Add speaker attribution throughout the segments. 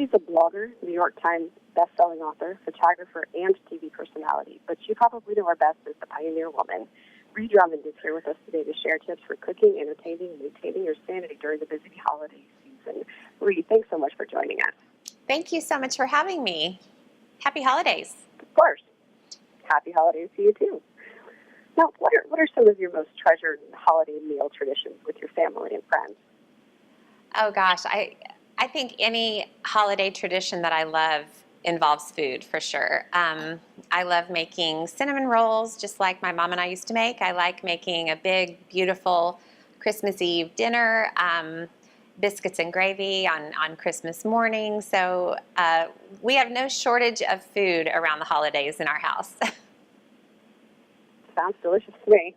Speaker 1: She's a blogger, New York Times best-selling author, photographer, and TV personality, but you probably know her best as the Pioneer Woman. Ree Drummond is here with us today to share tips for cooking, entertaining, and maintaining your sanity during the busy holiday season. Ree, thanks so much for joining us.
Speaker 2: Thank you so much for having me. Happy holidays.
Speaker 1: Of course. Happy holidays to you, too. Now, what are some of your most treasured holiday meal traditions with your family and friends?
Speaker 2: Oh, gosh. I think any holiday tradition that I love involves food, for sure. I love making cinnamon rolls, just like my mom and I used to make. I like making a big, beautiful Christmas Eve dinner, biscuits and gravy on Christmas morning. So we have no shortage of food around the holidays in our house.
Speaker 1: Sounds delicious to me.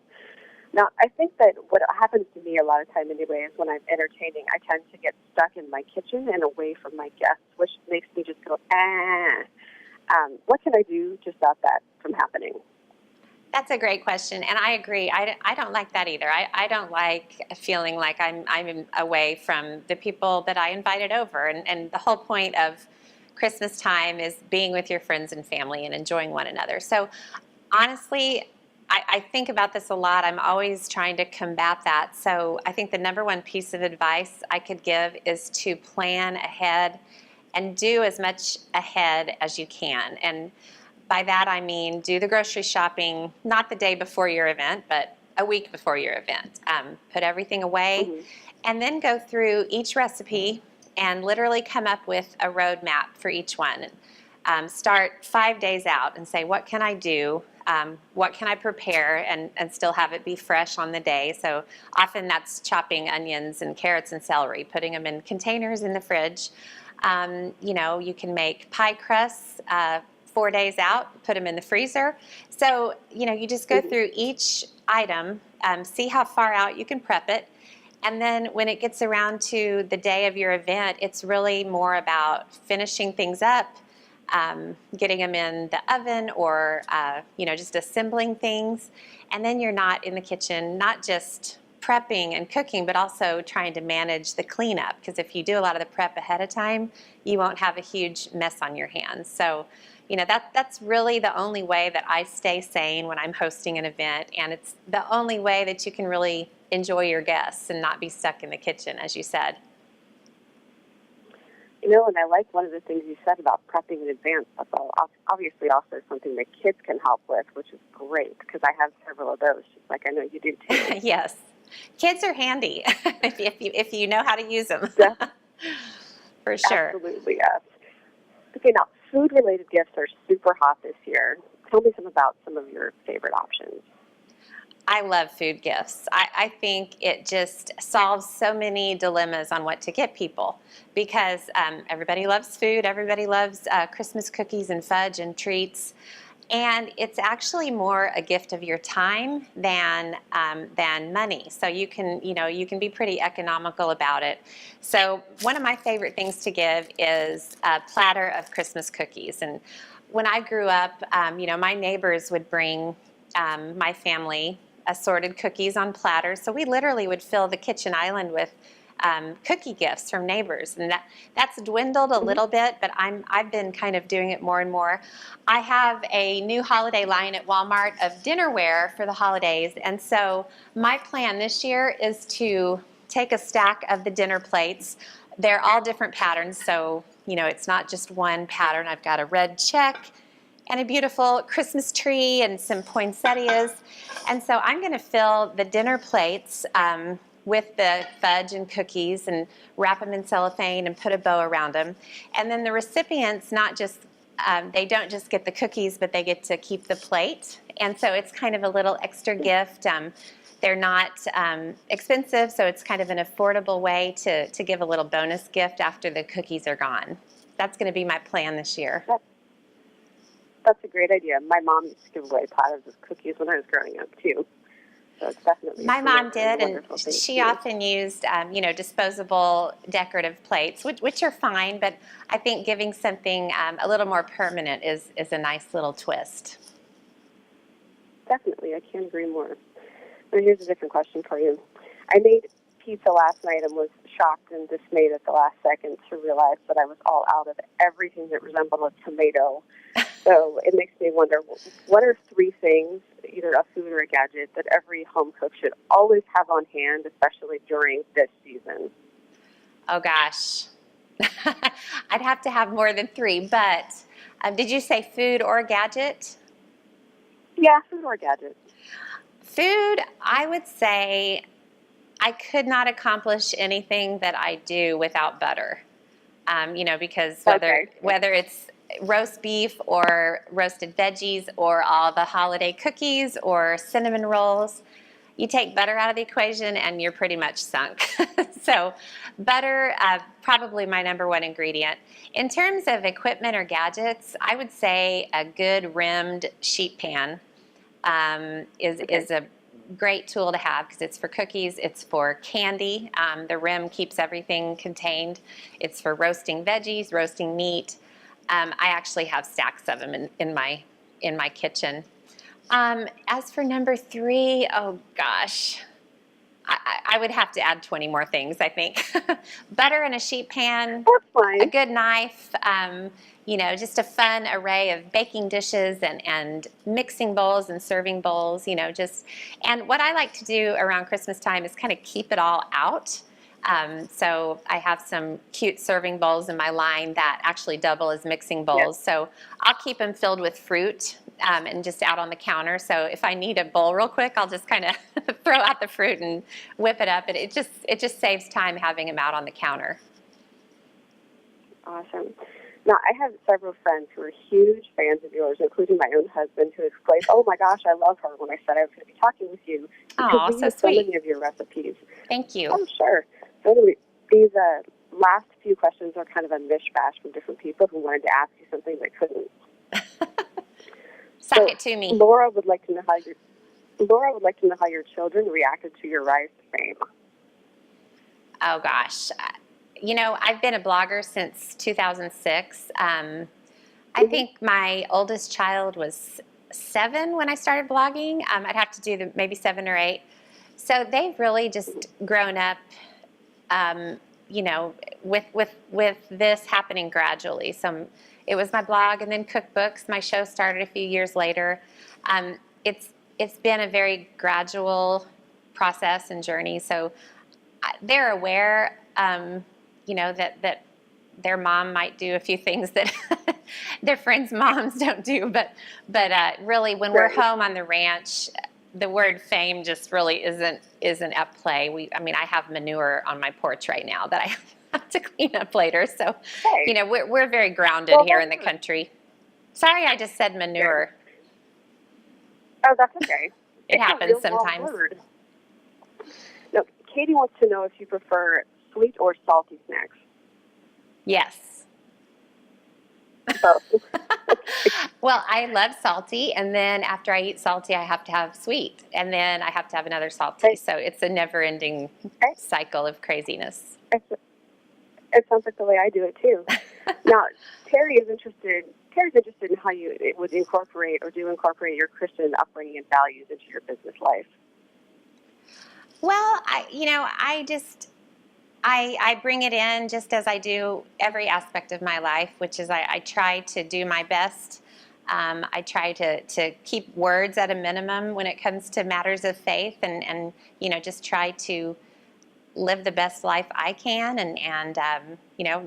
Speaker 1: Now, I think that what happens to me a lot of time anyway is when I'm entertaining, I tend to get stuck in my kitchen and away from my guests, which makes me just go, what can I do to stop that from happening?
Speaker 2: That's a great question, and I agree. I don't like that either. I don't like feeling like I'm away from the people that I invited over, and the whole point of Christmas time is being with your friends and family and enjoying one another. So honestly, I think about this a lot. I'm always trying to combat that. So I think the number one piece of advice I could give is to plan ahead and do as much ahead as you can. And by that I mean do the grocery shopping not the day before your event, but a week before your event. Put everything away and then go through each recipe and literally come up with a roadmap for each one. Start 5 days out and say, what can I do? What can I prepare and still have it be fresh on the day? So often that's chopping onions and carrots and celery, putting them in containers in the fridge. You can make pie crusts 4 days out, put them in the freezer. So, you just go through each item, see how far out you can prep it. And then when it gets around to the day of your event, it's really more about finishing things up, getting them in the oven or, just assembling things. And then you're not in the kitchen, not just prepping and cooking, but also trying to manage the cleanup. Because if you do a lot of the prep ahead of time, you won't have a huge mess on your hands. So, that's really the only way that I stay sane when I'm hosting an event. And it's the only way that you can really enjoy your guests and not be stuck in the kitchen, as you said.
Speaker 1: And I like one of the things you said about prepping in advance. That's obviously also something that kids can help with, which is great because I have several of those, just like I know you do too.
Speaker 2: Yes. Kids are handy if you know how to use them.
Speaker 1: Yeah.
Speaker 2: For sure.
Speaker 1: Absolutely, yes. Okay, now, food-related gifts are super hot this year. Tell me about some of your favorite options.
Speaker 2: I love food gifts. I think it just solves so many dilemmas on what to get people because everybody loves food. Everybody loves Christmas cookies and fudge and treats. And it's actually more a gift of your time than money. So you can be pretty economical about it. So one of my favorite things to give is a platter of Christmas cookies. And when I grew up, my neighbors would bring my family assorted cookies on platters. So we literally would fill the kitchen island with cookie gifts from neighbors, and that's dwindled a little bit, but I've been kind of doing it more and more. I have a new holiday line at Walmart of dinnerware for the holidays, and so my plan this year is to take a stack of the dinner plates. They're all different patterns, so it's not just one pattern. I've got a red check and a beautiful Christmas tree and some poinsettias. And so I'm going to fill the dinner plates with the fudge and cookies and wrap them in cellophane and put a bow around them. And then the recipients they don't just get the cookies, but they get to keep the plate. And so it's kind of a little extra gift. They're not expensive, so it's kind of an affordable way to give a little bonus gift after the cookies are gone. That's going to be my plan this year.
Speaker 1: That's a great idea. My mom used to give away platters of cookies when I was growing up, too. So it's definitely
Speaker 2: my mom did, and she often used, disposable decorative plates, which are fine, but I think giving something a little more permanent is a nice little twist.
Speaker 1: Definitely. I can't agree more. Now, here's a different question for you. I made pizza last night and was shocked and dismayed at the last second to realize that I was all out of everything that resembled a tomato. So it makes me wonder, what are 3 things, either a food or a gadget, that every home cook should always have on hand, especially during this season?
Speaker 2: Oh, gosh. I'd have to have more than 3, but did you say food or gadget?
Speaker 1: Yeah, food or gadget.
Speaker 2: Food, I would say I could not accomplish anything that I do without butter. Because whether it's roast beef or roasted veggies or all the holiday cookies or cinnamon rolls, you take butter out of the equation and you're pretty much sunk. So butter, probably my number 1 ingredient. In terms of equipment or gadgets, I would say a good rimmed sheet pan is a great tool to have because it's for cookies, it's for candy. The rim keeps everything contained. It's for roasting veggies, roasting meat. I actually have stacks of them in my kitchen. As for number 3, oh gosh, I would have to add 20 more things, I think. Butter in a sheet pan,
Speaker 1: That's fine.
Speaker 2: a good knife, just a fun array of baking dishes and mixing bowls and serving bowls, and what I like to do around Christmas time is kind of keep it all out. So I have some cute serving bowls in my line that actually double as mixing bowls. Yes. So I'll keep them filled with fruit and just out on the counter. So if I need a bowl real quick, I'll just kind of throw out the fruit and whip it up. And it just saves time having them out on the counter.
Speaker 1: Awesome. Now, I have several friends who are huge fans of yours, including my own husband, who explained, "Oh my gosh, I love her," when I said I was going to be talking with you.
Speaker 2: Oh, so
Speaker 1: use
Speaker 2: sweet.
Speaker 1: So many of your recipes.
Speaker 2: Thank you.
Speaker 1: Oh, sure. So anyway, these last few questions are kind of a mishmash from different people who wanted to ask you something but couldn't.
Speaker 2: Suck it to me.
Speaker 1: Laura would like to know how your children reacted to your rise to fame.
Speaker 2: Oh gosh. I've been a blogger since 2006. I think my oldest child was 7 when I started blogging. I'd have to do maybe 7 or 8. So they've really just grown up, with this happening gradually. So it was my blog and then cookbooks. My show started a few years later. It's been a very gradual process and journey. So they're aware, that their mom might do a few things that their friends' moms don't do. But really, when we're home on the ranch, the word fame just really isn't at play. I have manure on my porch right now that I have to clean up later. So, we're very grounded here in the country. Sorry, I just said manure.
Speaker 1: Oh, that's okay.
Speaker 2: It happens sometimes.
Speaker 1: Now, Katie wants to know if you prefer sweet or salty snacks.
Speaker 2: Yes.
Speaker 1: Both.
Speaker 2: Well, I love salty, and then after I eat salty, I have to have sweet, and then I have to have another salty. Okay. So it's a never-ending cycle of craziness.
Speaker 1: It sounds like the way I do it too. Now, Terry's interested in how you would incorporate your Christian upbringing and values into your business life.
Speaker 2: Well, I bring it in just as I do every aspect of my life, which is I try to do my best. I try to keep words at a minimum when it comes to matters of faith and just try to live the best life I can and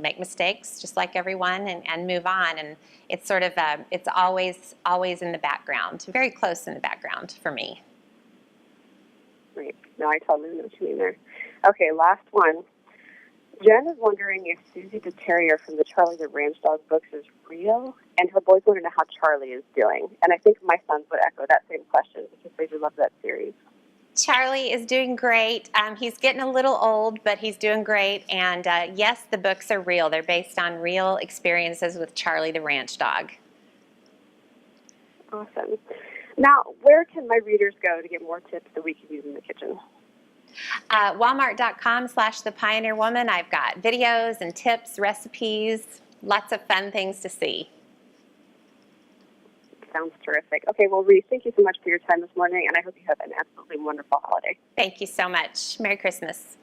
Speaker 2: make mistakes just like everyone and move on. And it's sort of, it's always in the background, very close in the background for me.
Speaker 1: Right. No, I totally know what you mean there. Okay, last one. Jen is wondering if Susie the Terrier from the Charlie the Ranch Dog books is real, and her boys want to know how Charlie is doing. And I think my sons would echo that same question because they do love that series.
Speaker 2: Charlie is doing great. He's getting a little old, but he's doing great. And yes, the books are real. They're based on real experiences with Charlie the Ranch Dog.
Speaker 1: Awesome. Now, where can my readers go to get more tips that we can use in the kitchen?
Speaker 2: Walmart.com/The Pioneer Woman. I've got videos and tips, recipes, lots of fun things to see.
Speaker 1: Sounds terrific. Okay, well, Ree, thank you so much for your time this morning, and I hope you have an absolutely wonderful holiday.
Speaker 2: Thank you so much. Merry Christmas.